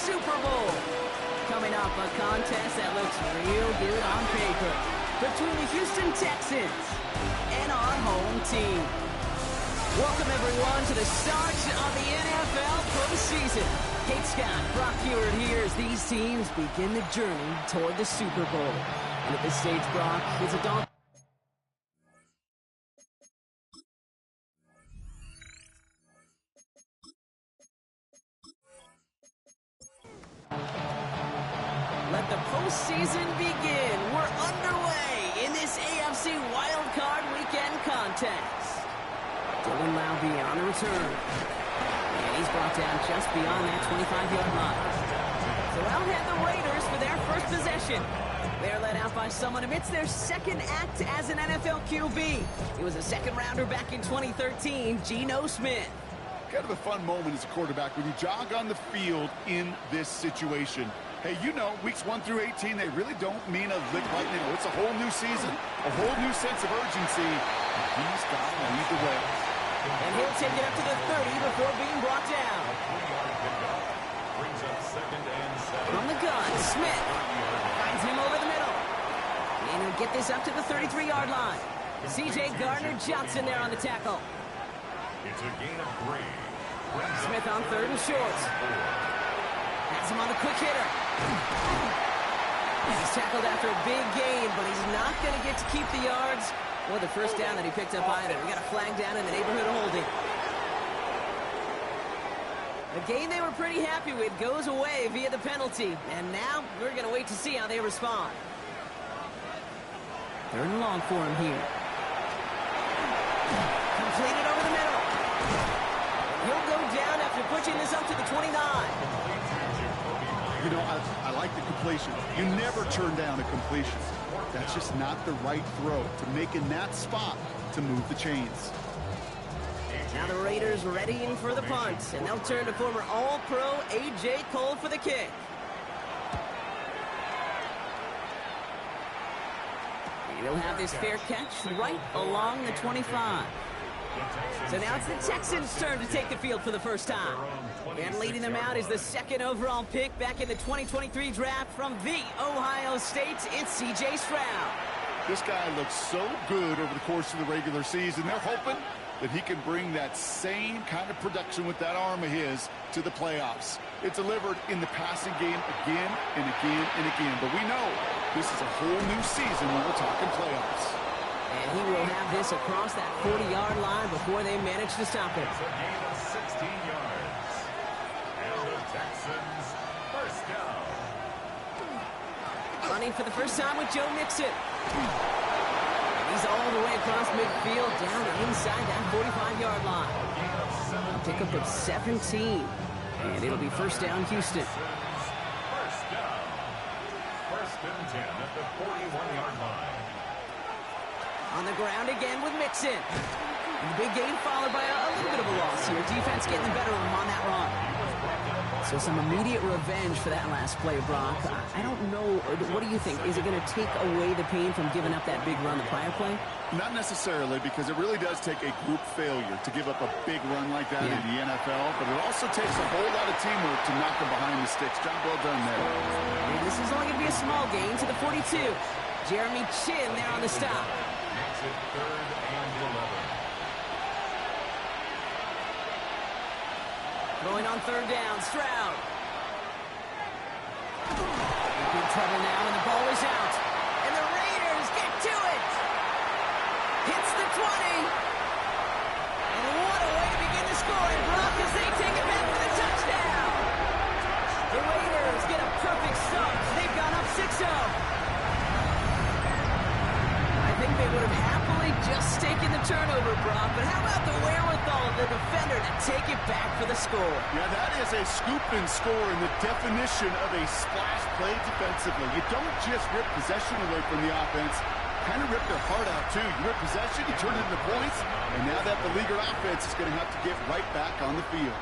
Super Bowl. Coming up, a contest that looks real good on paper between the Houston Texans and our home team. Welcome, everyone, to the start of the NFL postseason. Kate Scott, Brock Hewitt here as these teams begin the journey toward the Super Bowl. And at this stage, Brock, it's a daunting. Let the postseason begin. We're underway in this AFC Wild Card Weekend contest. Dylan Lowby on the return. And he's brought down just beyond that 25-yard line. So out head the Raiders for their first possession. They're led out by someone amidst their second act as an NFL QB. He was a second-rounder back in 2013, Geno Smith. Kind of a fun moment as a quarterback when you jog on the field in this situation. Hey, you know, weeks 1 through 18, they really don't mean a lick right now. It's a whole new season, a whole new sense of urgency. He's got to lead the way. And he'll take it up to the 30 before being brought down. From the gun, Smith finds him over the middle. And he'll get this up to the 33-yard line. C.J. Gardner-Johnson there on the tackle. It's a gain of 3. Smith on 3rd and short. Has him on the quick hitter. He's tackled after a big gain, but he's not going to get to keep the yards or the first down that he picked up either. We got a flag down in the neighborhood of holding. The game they were pretty happy with goes away via the penalty, and now we're going to wait to see how they respond. 3rd and long for him here. Completed over the middle. He'll go down after pushing this up to the 29. You know, I like the completion. You never turn down a completion. That's just not the right throw to make in that spot to move the chains. Now the Raiders readying for the punt, and they'll turn to former All-Pro A.J. Cole for the kick. He'll have this fair catch right along the 25. So now it's the Texans' turn to take the field for the first time. And leading them out is the 2nd overall pick back in the 2023 draft from the Ohio State. It's C.J. Stroud. This guy looks so good over the course of the regular season. They're hoping that he can bring that same kind of production with that arm of his to the playoffs. It's delivered in the passing game again and again and again. But we know this is a whole new season when we're talking playoffs. And he will have this across that 40-yard line before they manage to stop it. It's a gain of 16 yards. And the Texans first down. Running for the first time with Joe Mixon. He's all the way across midfield, down inside that 45-yard line. A pickup of 17. And it'll be first down, Houston. First down. 1st and 10 at the 41-yard line. On the ground again with Mixon. And the big gain followed by a little bit of a loss here. Defense getting the better of him on that run. So some immediate revenge for that last play, Brock. I don't know. What do you think? Is it going to take away the pain from giving up that big run the prior play? Not necessarily, because it really does take a group failure to give up a big run like that in the NFL. But it also takes a whole lot of teamwork to knock them behind the sticks. Job well done there. And this is only going to be a small gain to the 42. Jeremy Chin there on the stop. Makes it 3rd and 11. Going on 3rd down, Stroud. Big trouble now, and the ball is out. And the Raiders get to it. Hits the 20. And what a way to begin the scoring, Brock, as they take it back for the touchdown. The Raiders get a perfect start. They've gone up 6-0. I think they would have happily just taken the turnover, Brock, but how about the wherewithal of the defender to take it back for the score? Yeah, that is a scoop and score in the definition of a splash play defensively. You don't just rip possession away from the offense, kind of rip their heart out too. You rip possession, you turn it into points, and now that beleaguered offense is going to have to get right back on the field.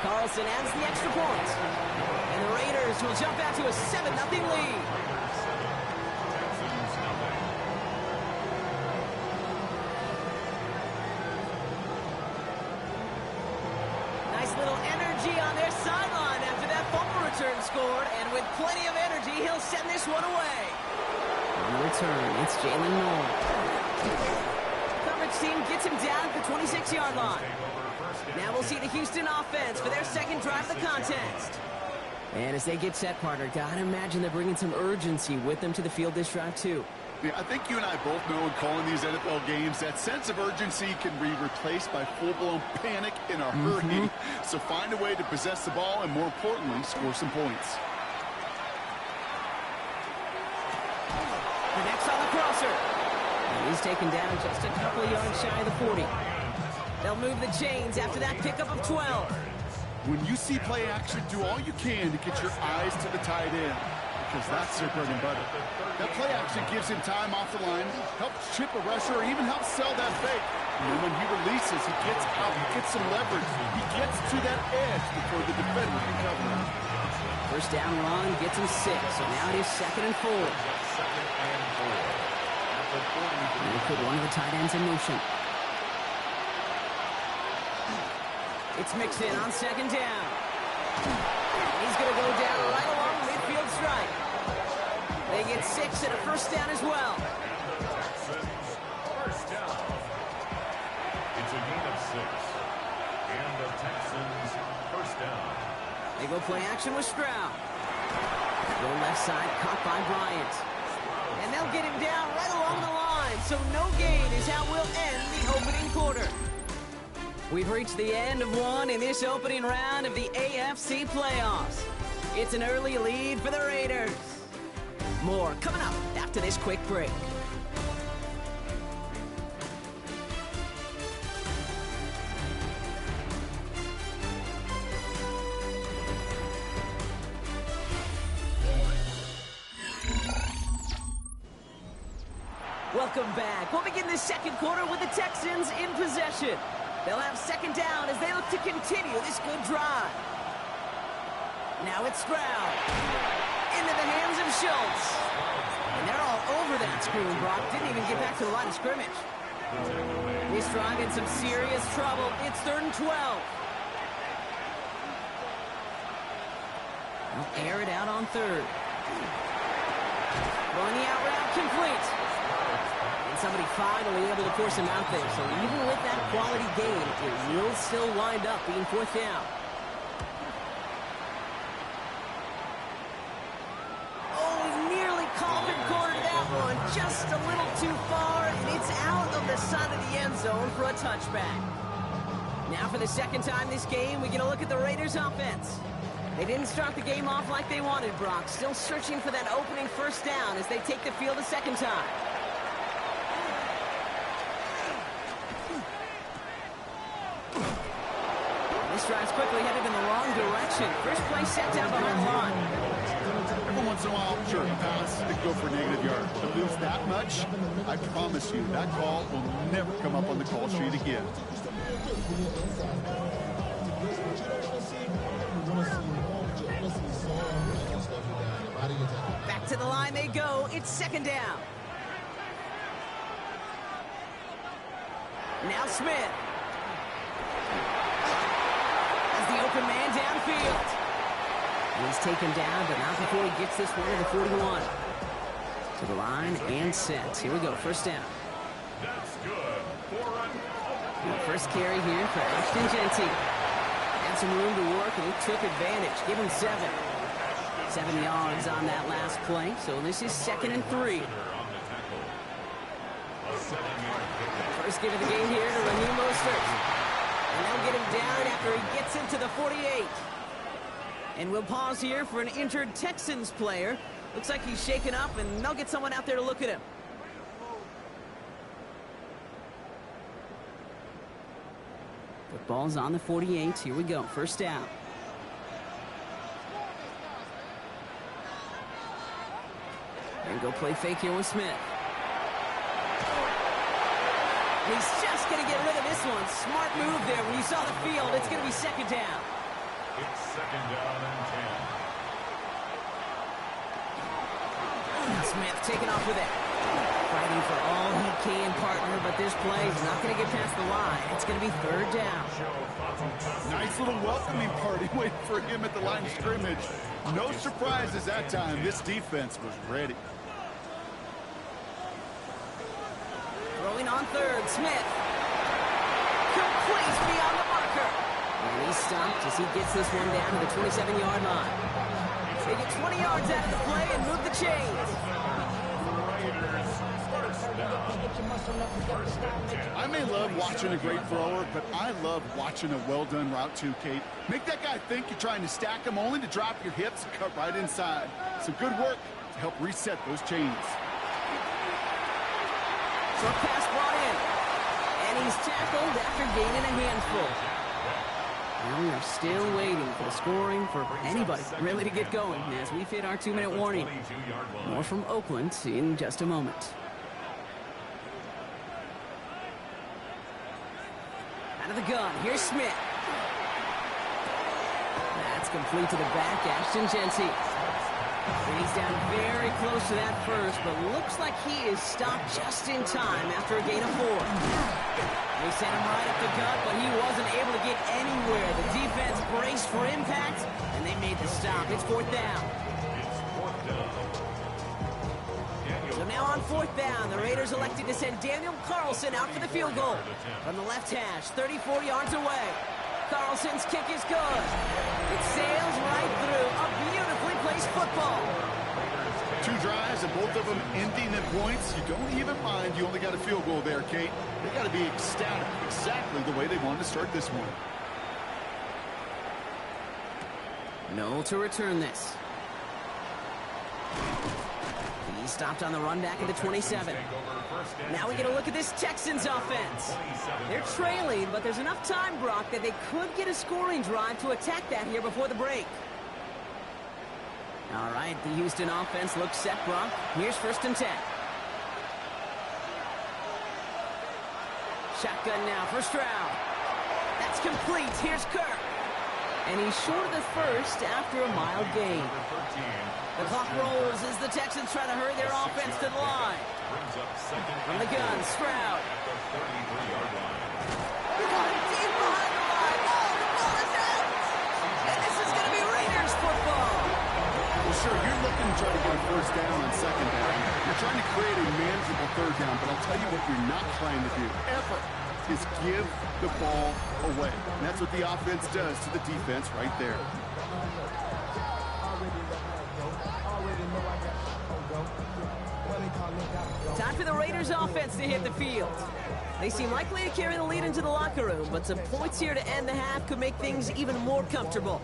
Carlson adds the extra point. And the Raiders will jump out to a 7-0 lead. little energy on their sideline after that fumble return scored, and with plenty of energy, he'll send this one away. On the return, it's Jalen Noel. Coverage team gets him down at the 26-yard line. Now we'll see the Houston offense for their second drive of the contest. And as they get set, partner, gotta imagine they're bringing some urgency with them to the field this drive, too. Yeah, I think you and I both know in calling these NFL games that sense of urgency can be replaced by full-blown panic in a hurry. So find a way to possess the ball and, more importantly, score some points. The next on the crosser. And he's taken down just a couple of yards shy of the 40. They'll move the chains after that pickup of 12. When you see play action, do all you can to get your eyes to the tight end, because that's their bread and butter. That play action gives him time off the line, helps chip a rusher, or even helps sell that fake. And then when he releases, he gets out, he gets some leverage. He gets to that edge before the defender can cover him. First down run gets him 6, so now it is 2nd and 4. And they put one of the tight ends in motion. It's mixed in on 2nd down. He's going to go down right along the midfield stripe. They get 6 and a first down as well. First down. It's a gain of 6. And the Texans first down. They go play action with Stroud. Go left side, caught by Bryant. And they'll get him down right along the line. So no gain is how we'll end the opening quarter. We've reached the end of one in this opening round of the AFC playoffs. It's an early lead for the Raiders. More coming up after this quick break. Welcome back. We'll begin this second quarter with the Texans in possession. They'll have 2nd down as they look to continue this good drive. Now it's Stroud. Into the hands of Schultz. And they're all over that screen. Brock didn't even get back to the line of scrimmage. This drive in some serious trouble. It's 3rd and 12. They'll air it out on 3rd. Throwing the out route complete. Somebody finally able to force him out there. So even with that quality gain, it will still wind up being 4th down. Oh, he nearly coffin cornered that one. Just a little too far, and it's out of the side of the end zone for a touchback. Now for the second time this game, we get a look at the Raiders offense. They didn't start the game off like they wanted, Brock. Still searching for that opening first down as they take the field a second time. This drive's quickly headed in the wrong direction. First play set down behind the line. Every once in a while, sure, pass and go for negative yards. To lose that much, I promise you, that call will never come up on the call sheet again. Back to the line they go. It's 2nd down. Now Smith. The open man downfield. He's taken down, but not before he gets this one to the 41. To the line and set. Here we go, first down. That's good. First carry here for Ashton Genty. Had some room to work, and he took advantage. Give him 7. 7 yards on that last play, so this is 2nd and 3. First give of the game here to Raheem Mostert. And they'll get him down after he gets into the 48. And we'll pause here for an injured Texans player. Looks like he's shaken up, and they'll get someone out there to look at him. Football's on the 48. Here we go. First down. And go play fake here with Smith. He's just going to get rid of this one. Smart move there. When you saw the field, it's going to be 2nd down. It's 2nd down and 10. Smith taking off with it. Fighting for all he can, partner, but this play is not going to get past the line. It's going to be third down. Nice little welcoming party waiting for him at the line of scrimmage. No surprises that time. This defense was ready. Throwing on third, Smith. Complete beyond the marker. And he's stopped as he gets this one down to the 27-yard line. They get 20 yards out of the play and move the chains. I may love watching a great thrower, but I love watching a well-done route too, Kate. Make that guy think you're trying to stack him only to drop your hips and cut right inside. Some good work to help reset those chains. Short pass brought in. And he's tackled after gaining a handful. And we are still waiting for the scoring for anybody really to get going as we've hit our 2-minute warning. More from Oakland in just a moment. Out of the gun, here's Smith. That's complete to the back, Ashton Jency. He's down very close to that first, but looks like he is stopped just in time after a gain of 4. They sent him right up the gut, but he wasn't able to get anywhere. The defense braced for impact, and they made the stop. It's fourth down. So now on fourth down, the Raiders elected to send Daniel Carlson out for the field goal. From the left hash, 34 yards away. Carlson's kick is good. It sails right through a beautifully placed football. 2 drives and both of them ending in points. You don't even mind you only got a field goal there, Kate. They got to be ecstatic exactly the way they wanted to start this one. No to return this. He stopped on the run back at the 27. Now we get a look at this Texans offense. They're trailing, but there's enough time, Brock, that they could get a scoring drive to attack that here before the break. All right, the Houston offense looks set, Brock. Here's first and 10. Shotgun now for Stroud. That's complete. Here's Kirk. And he's short of the first after a mild gain. The clock rolls as the Texans try to hurry their offense to the line. From the gun, Stroud. Deep behind the line. Oh, the ball is out. And this is going to be Raiders football. Well, sure, you're looking to try to get a first down on second down. You're trying to create a manageable third down, but I'll tell you what you're not trying to do, ever, is give the ball away. And that's what the offense does to the defense right there. Time for the Raiders offense to hit the field. They seem likely to carry the lead into the locker room, but some points here to end the half could make things even more comfortable.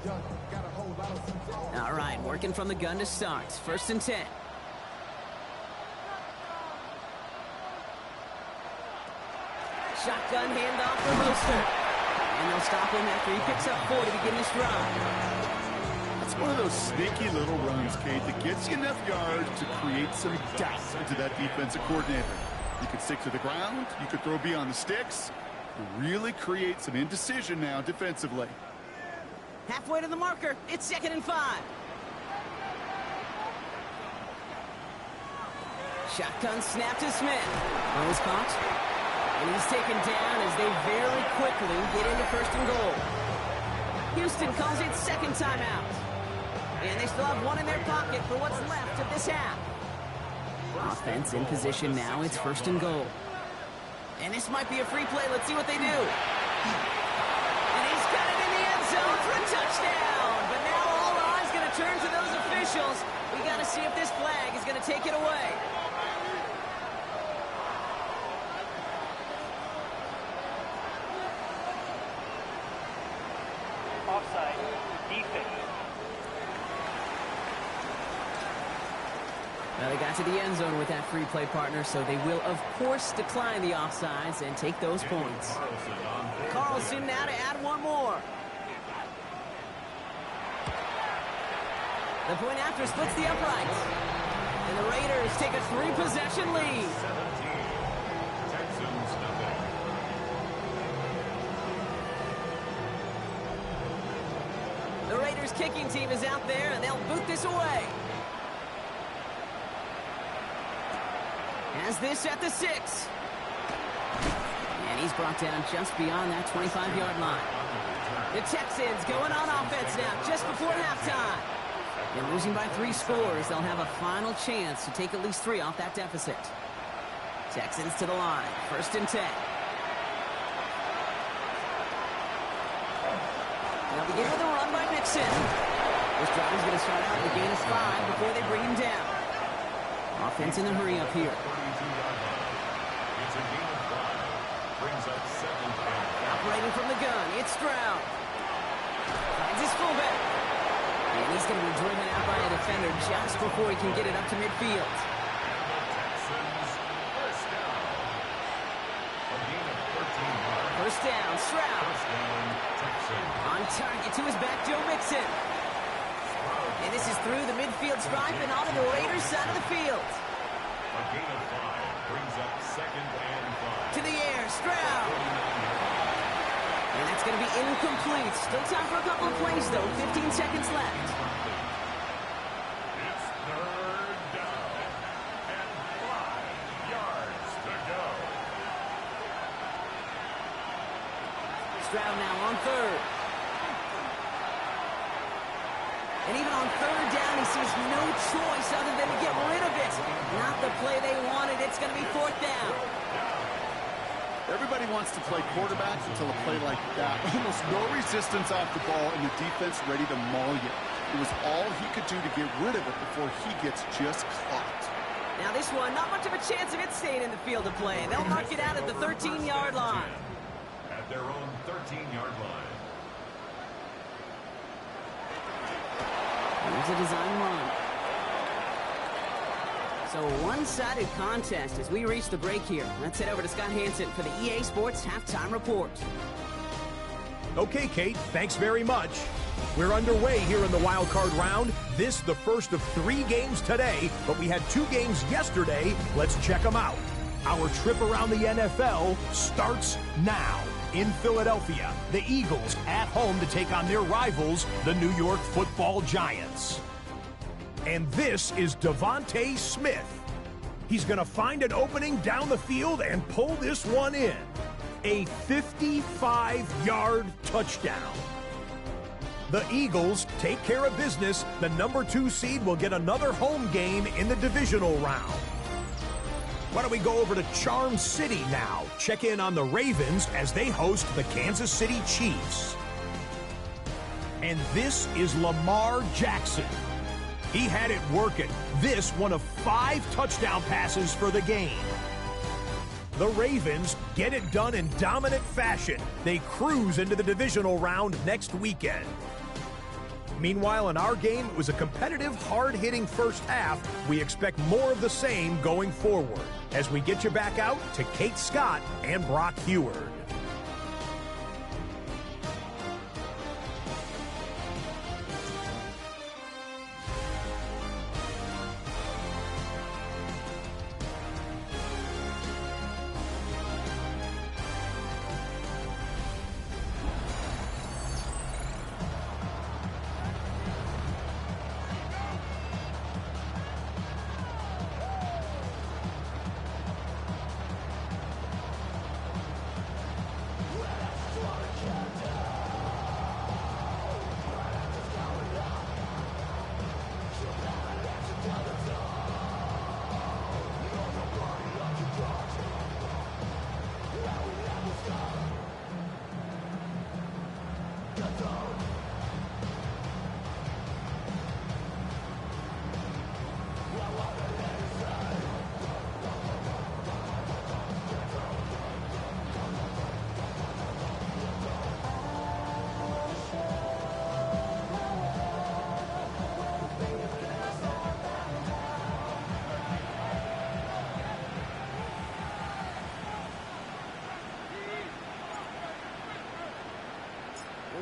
All right, working from the gun to start. First and 10. Shotgun handoff for Booster. And they'll stop him after he picks up 4 to begin this drive. It's one of those sneaky little runs, Kate, that gets you enough yards to create some doubt into that defensive coordinator. You could stick to the ground, you could throw beyond the sticks, really create some indecision now defensively. Halfway to the marker, it's 2nd and 5. Shotgun snap to Smith. Ball's caught. And he's taken down as they very quickly get into 1st and goal. Houston calls it 2nd timeout. And they still have 1 in their pocket for what's left of this half. Offense in position now. It's 1st and goal. And this might be a free play. Let's see what they do. And he's got it in the end zone for a touchdown. But now all eyes going to turn to those officials. We got to see if this flag is going to take it away. Offside. Defense. Well, they got to the end zone with that free play, partner, so they will, of course, decline the offsides and take those points. Carlson now to add 1 more. The point after splits the uprights. And the Raiders take a 3-possession lead. 17. Texans nothing. The Raiders kicking team is out there, and they'll boot this away. Has this at the 6. And he's brought down just beyond that 25-yard line. The Texans going on offense now just before halftime. And losing by 3 scores, they'll have a final chance to take at least 3 off that deficit. Texans to the line, 1st and 10. They'll begin with a run by Mixon. This drive is going to start out with a gain of 5 before they bring him down. Offense in the hurry up here. It's a gain of 5. Brings up 7th and 5. Operating from the gun, it's Stroud. Finds his fullback. And he's going to be driven out by a defender just before he can get it up to midfield. Texans first down. A gain of 13 yards. First down, Stroud. First down, Texans. On target to his back, Joe Mixon. And this is through the midfield stripe and onto the Raiders' side of the field. A gain of 5 brings up 2nd and 5. To the air, Stroud. And that's going to be incomplete. Still time for a couple of plays, though. 15 seconds left. It's 3rd down and 5 yards to go. Stroud now on 3rd. And even on 3rd down, he sees no choice other than to get rid of it. Not the play they wanted. It's going to be 4th down. Everybody wants to play quarterback until a play like that. Almost no resistance off the ball and the defense ready to maul you. It was all he could do to get rid of it before he gets just caught. Now this one, not much of a chance of it staying in the field of play. They'll mark it out at the 13-yard line. At their own 13-yard line. Here's a design run. So a one-sided contest as we reach the break here. Let's head over to Scott Hansen for the EA Sports Halftime Report. Okay, Kate, thanks very much. We're underway here in the wild card round. This the first of 3 games today, but we had 2 games yesterday. Let's check them out. Our trip around the NFL starts now. In Philadelphia, the Eagles at home to take on their rivals, the New York Football Giants. And this is Devontae Smith. He's going to find an opening down the field and pull this one in. A 55-yard touchdown. The Eagles take care of business. The number 2 seed will get another home game in the divisional round. Why don't we go over to Charm City now? Check in on the Ravens as they host the Kansas City Chiefs. And this is Lamar Jackson. He had it working. This one of 5 touchdown passes for the game. The Ravens get it done in dominant fashion. They cruise into the divisional round next weekend. Meanwhile, in our game, it was a competitive, hard-hitting first half. We expect more of the same going forward as we get you back out to Kate Scott and Brock Heward.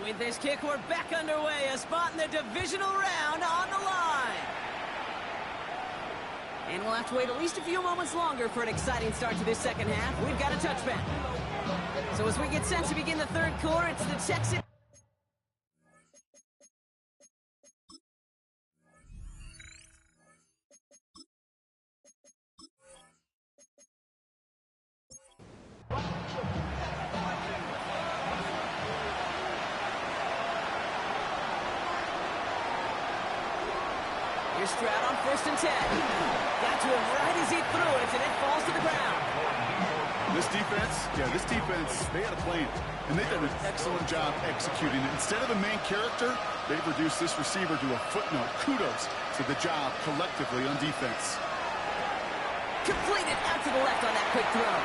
With this kick, we're back underway. A spot in the divisional round on the line. And we'll have to wait at least a few moments longer for an exciting start to this second half. We've got a touchback. So as we get set to begin the third quarter, it's the Texans. Here's Stroud on 1st and 10. Got to him right as he threw it, and it falls to the ground. This defense, they had a plan, and they've done an excellent job executing it. Instead of the main character, they've reduced this receiver to a footnote. Kudos to the job collectively on defense. Completed out to the left on that quick throw.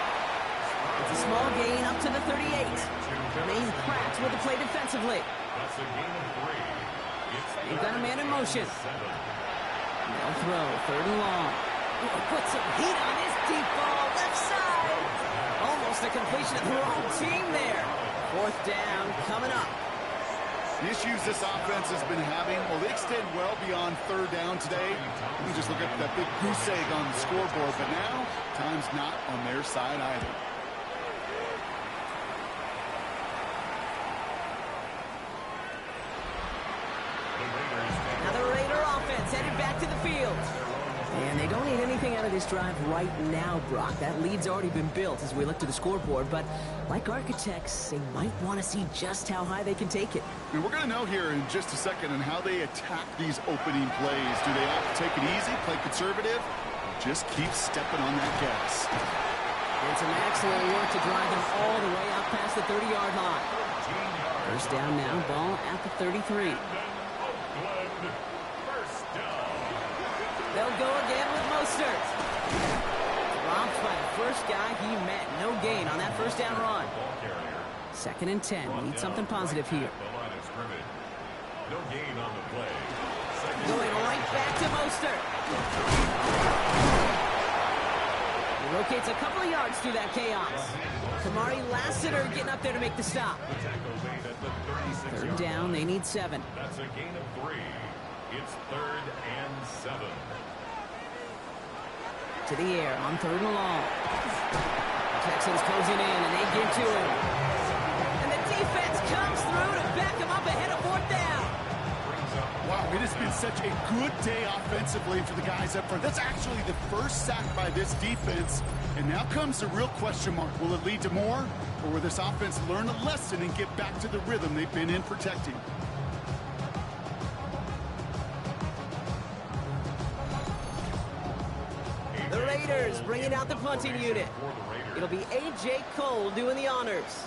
It's a small gain up to the 38. Main cracks with the play defensively. That's a gain of 3. They've got a man in motion. No throw, 3rd and long. Put some heat on this deep ball, left side. Almost a completion of the wrong team there. 4th down coming up. The issues this offense has been having, well, they extend well beyond 3rd down today. You can just look at that big goose egg on the scoreboard, but now time's not on their side either. Another Raider offense headed back to the field. And they don't need anything out of this drive right now, Brock. That lead's already been built as we look to the scoreboard. But like architects, they might want to see just how high they can take it. And we're going to know here in just a second on how they attack these opening plays. Do they opt to take it easy, play conservative, or just keep stepping on that gas? And some excellent work to drive them all the way out past the 30-yard line. 1st down now, ball at the 33. They'll go again with Mostert. Dropped by the first guy he met. No gain on that 1st down run. 2nd and 10. Need something positive here. No gain on the play. Going right back to Mostert. He rotates a couple of yards through that chaos. Kamari Lassiter getting up there to make the stop. 3rd down. They need 7. That's a gain of 3. It's 3rd and 7. To the air on 3rd and long. The Texans closing in, and they give to him. And the defense comes through to back him up ahead of 4th down. Wow, it has been such a good day offensively for the guys up front. That's actually the first sack by this defense. And now comes the real question mark. Will it lead to more? Or will this offense learn a lesson and get back to the rhythm they've been in protecting? The Raiders bringing out the punting unit. It'll be A.J. Cole doing the honors.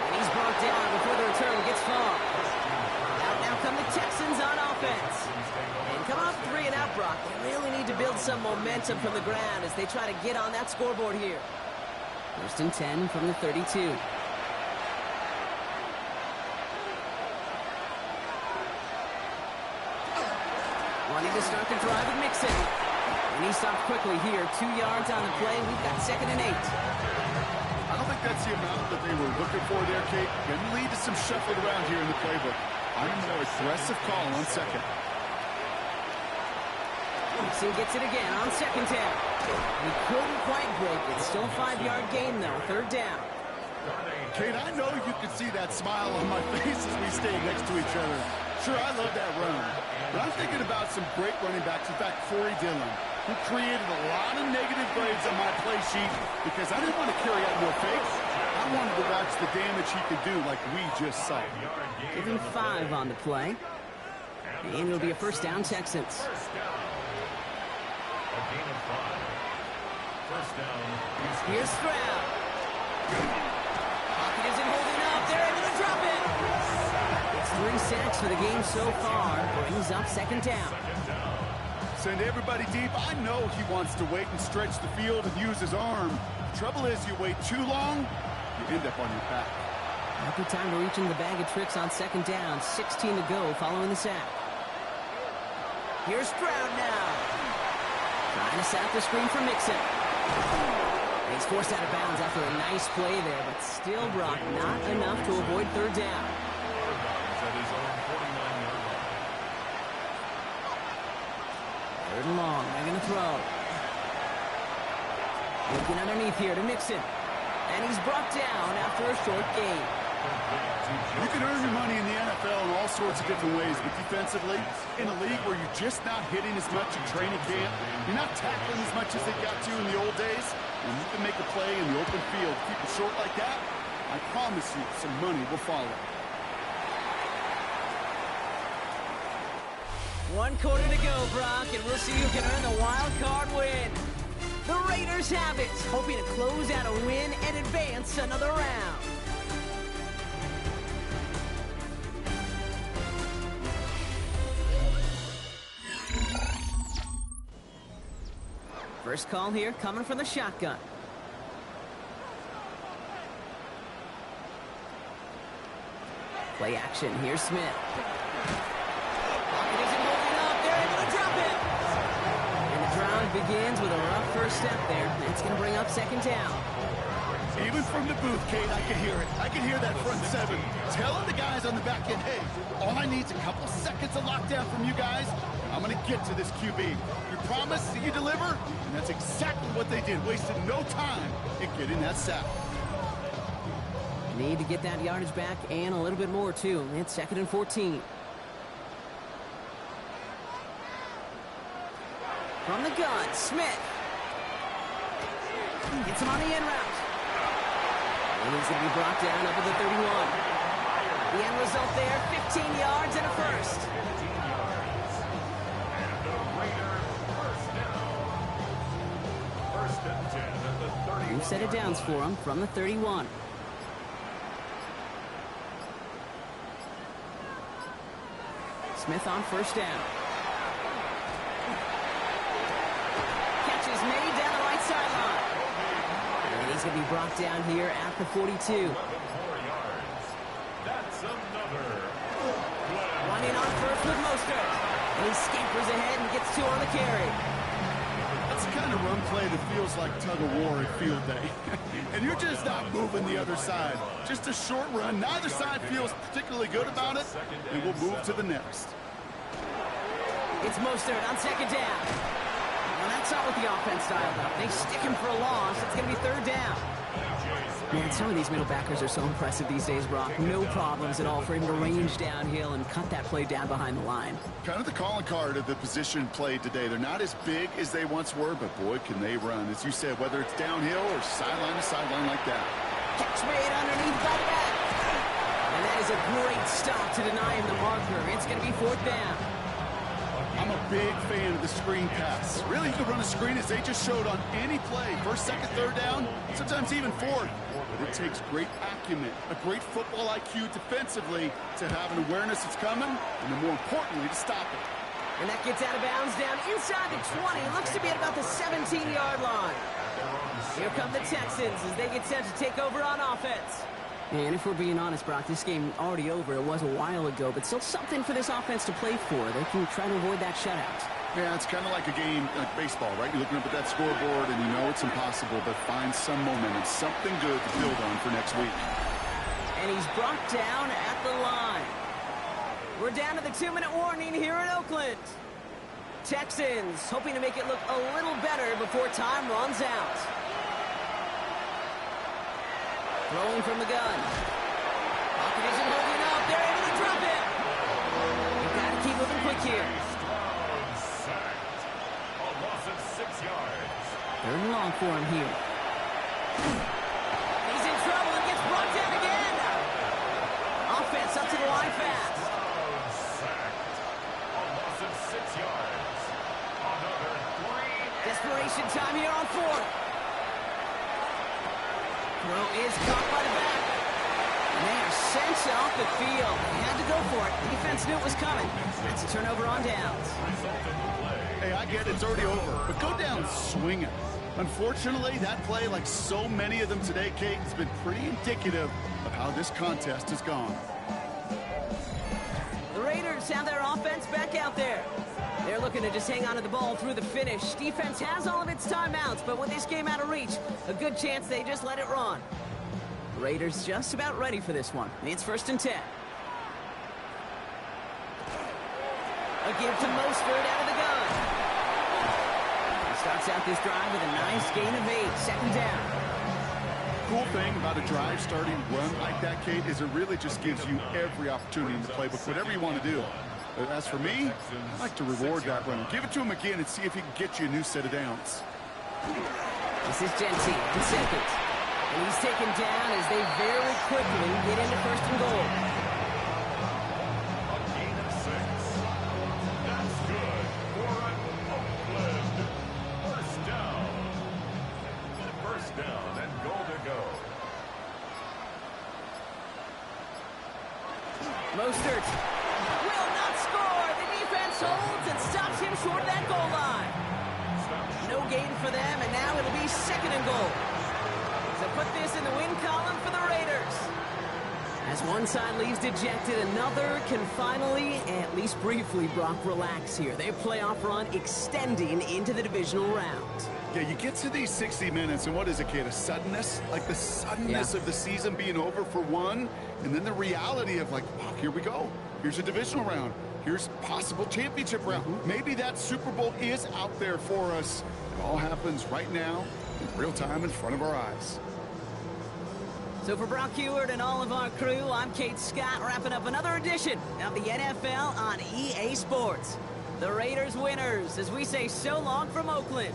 And he's brought down before the return gets far. Out now come the Texans on offense. And come off 3 and out, Brock. They really need to build some momentum from the ground as they try to get on that scoreboard here. 1st and 10 from the 32. Wanting to start the drive with Mixon. And he stopped quickly here. 2 yards on the play. We've got 2nd and 8. I don't think that's the amount that they were looking for there, Kate. Going to lead to some shuffling around here in the playbook. I'm a more aggressive call on 2nd. Mixon gets it again on 2nd down. He couldn't quite break it. Still a 5-yard gain, though. 3rd down. Kate, I know you can see that smile on my face as we stay next to each other. Sure, I love that run. But I'm thinking about some great running backs. In fact, Corey Dillon, who created a lot of negative grades on my play sheet because I didn't want to carry out no fakes. I wanted to watch the damage he could do like we just saw. Give him 5 on the play. And it'll be a 1st down, Texans. Here's Stroud. Pocket isn't holding up. They're able to drop it. It's 3 sacks for the game so far. Brings up 2nd down. Send everybody deep. I know he wants to wait and stretch the field and use his arm. The trouble is you wait too long, you end up on your back. Happy time to reach into the bag of tricks on 2nd down. 16 to go following the sack. Here's Stroud now. Trying to set up the screen for Mixon. He's forced out of bounds after a nice play there, but still, Brock, not enough to avoid 3rd down. 3rd and long, they're going to throw. Looking underneath here to Mixon. And he's brought down after a short gain. You can earn your money in the NFL in all sorts of different ways, but defensively, in a league where you're just not hitting as much in training camp, you're not tackling as much as they got to in the old days, and you can make a play in the open field. Keep it short like that, I promise you some money will follow. 1 quarter to go, Brock, and we'll see who can earn the wild card win. The Raiders have it, hoping to close out a win and advance another round. First call here coming from the shotgun. Play action. Here's Smith. Pocket isn't holding up. They're able to drop it. And the drive begins with a rough first step there. That's going to bring up second down. Even from the booth, Kate, I can hear it. I can hear that front seven telling the guys on the back end, hey, all I need is a couple seconds of lockdown from you guys. I'm going to get to this QB. You promise that you deliver? And that's exactly what they did. Wasted no time in getting that sack. Need to get that yardage back and a little bit more, too. It's 2nd and 14. From the gun, Smith. Gets him on the end route. And he's going to be brought down up at the 31. The end result there, 15 yards and a first. And the Raiders first down. First and 10 at the 31. New set of downs for him from the 31. Smith on first down. Catch is made down the right sideline. And he's going to be brought down here at the 42. 11 more yards. That's another. Running on first with Mostert. And he scampers ahead and gets 2 on the carry. That's the kind of run play that feels like tug-of-war at field day. And you're just not moving the other side. Just a short run. Neither side feels particularly good about it. And we'll move to the next. It's Mostert on second down. Well, that's not what the offense styled up. They stick him for a loss. It's going to be third down. Man, some of these middle backers are so impressive these days, Brock. No problems at all for him to range downhill and cut that play down behind the line. Kind of the calling card of the position played today. They're not as big as they once were, but boy, can they run. As you said, whether it's downhill or sideline to sideline like that. Catch made underneath by back. And that is a great stop to deny him the marker. It's going to be fourth down. I'm a big fan of the screen pass. Really, you can run a screen as they just showed on any play. First, second, third down, sometimes even fourth. But it takes great acumen, a great football IQ defensively to have an awareness it's coming, and then more importantly, to stop it. And that gets out of bounds down inside the 20. Looks to be at about the 17-yard line. Here come the Texans as they get set to take over on offense. And if we're being honest, Brock, this game already over. It was a while ago, but still something for this offense to play for. They can try to avoid that shutout. Yeah, it's kind of like a game like baseball, right? You're looking up at that scoreboard, and you know it's impossible, but find some momentum, something good to build on for next week. And he's brought down at the line. We're down to the 2-minute warning here in Oakland. Texans hoping to make it look a little better before time runs out. Throwing from the gun. Pocket isn't holding up. They're able to drop it. You've got to keep moving quick here. Strong sacked. A loss of 6 yards. 3rd and long for him here. He's in trouble and gets brought down again. Offense up to the line fast. Strong sacked. A loss of 6 yards. Another 3. Desperation time here on 4th. Throw is caught by the back. And they are sent off the field. They had to go for it. The defense knew it was coming. It's a turnover on downs. Hey, I get it. It's already over. But go down swinging. Unfortunately, that play, like so many of them today, Kate, has been pretty indicative of how this contest has gone. The Raiders have their offense back out there. They're looking to just hang on to the ball through the finish. Defense has all of its timeouts, but with this game out of reach, a good chance they just let it run. The Raiders just about ready for this one. It's 1st and 10. A give to Mostert out of the gun. He starts out this drive with a nice gain of 8. 2nd down. Cool thing about a drive starting run like that, Kate, is it really just gives you every opportunity in the playbook, whatever you want to do. As for me, I like to reward that runner. Give it to him again and see if he can get you a new set of downs. This is Genty in 2nd. And he's taken second down as they very quickly get into first and goal. A gain of 6. That's good for an Oakland first down. First down and goal to go. Mostert will not score. The defense holds and stops him short of that goal line. No gain for them, and now it'll be second and goal. So put this in the win column for the Raiders. As one side leaves dejected, another can finally, at least briefly, Brock, relax here. Their playoff run extending into the divisional round. Yeah, you get to these 60 minutes, and what is it, Kate? A suddenness? Like the suddenness of the season being over for one, and then the reality of like, wow, here we go. Here's a divisional round. Here's possible championship round. Maybe that Super Bowl is out there for us. It all happens right now, in real time in front of our eyes. So for Brock Heward and all of our crew, I'm Kate Scott, wrapping up another edition of the NFL on EA Sports. The Raiders winners, as we say so long from Oakland.